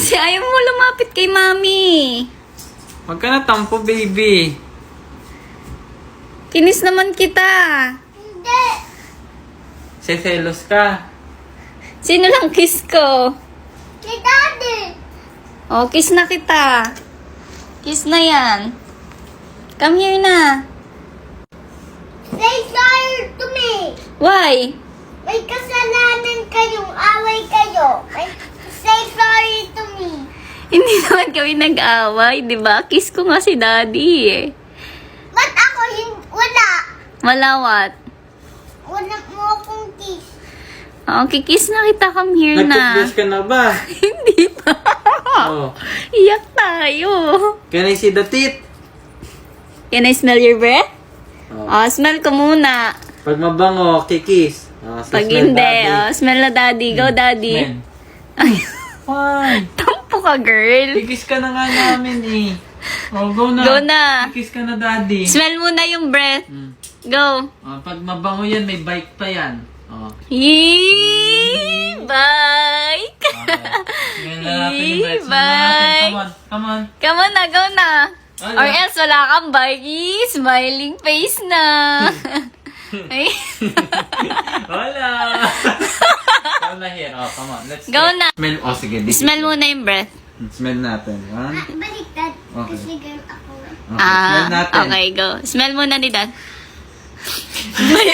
Kasi ayaw mo lumapit kay mami. Huwag ka na tampo, baby. Kinis naman kita. Hindi. Seselos ka. Sino lang kiss ko? Si Daddy. Oh, kiss na kita. Kiss na yan. Come here na. Say sorry to me. Why? May kasalanan kayong away kayo. Say sorry to me. Hindi naman kami nag-away, di ba? Kiss ko nga si daddy eh. Ba't ako wala? Malawat. Wala mo akong kiss. Oh, kikiss na kita. Come here na. Nag-toothbrush ka na ba? Hindi pa. Oh. Iyak tayo. Can I see the teeth? Can I smell your breath? Oh. Oh, smell ko muna. Pag mabango, kikis. Oh, so Pag smell hindi, daddy. oh, smell na daddy. Go, daddy. Smell. Ay, Why? tampo ka, girl. Kikis ka na nga namin eh. Oh, go na. Go na. Kikis ka na, daddy. Smell muna yung breath. Mm. Go. Oh, pag mabango yan, may bike pa yan. Oh. Yee! Bye! Okay. Smell na natin yung breath. Smell na natin. Bye. Come on. Come on. Come on na, go na. Ano? Or else wala kang bye. Yee! Smiling face na. Ay. Wala. Come na here. Oh, come on. Let's Go try. na. Smell. Oh, sige. Smell muna yung breath. Smell natin. One. Baliktad. Okay. Kasi girl ako. Okay. Smell natin. Okay, go. Smell muna ni dad. May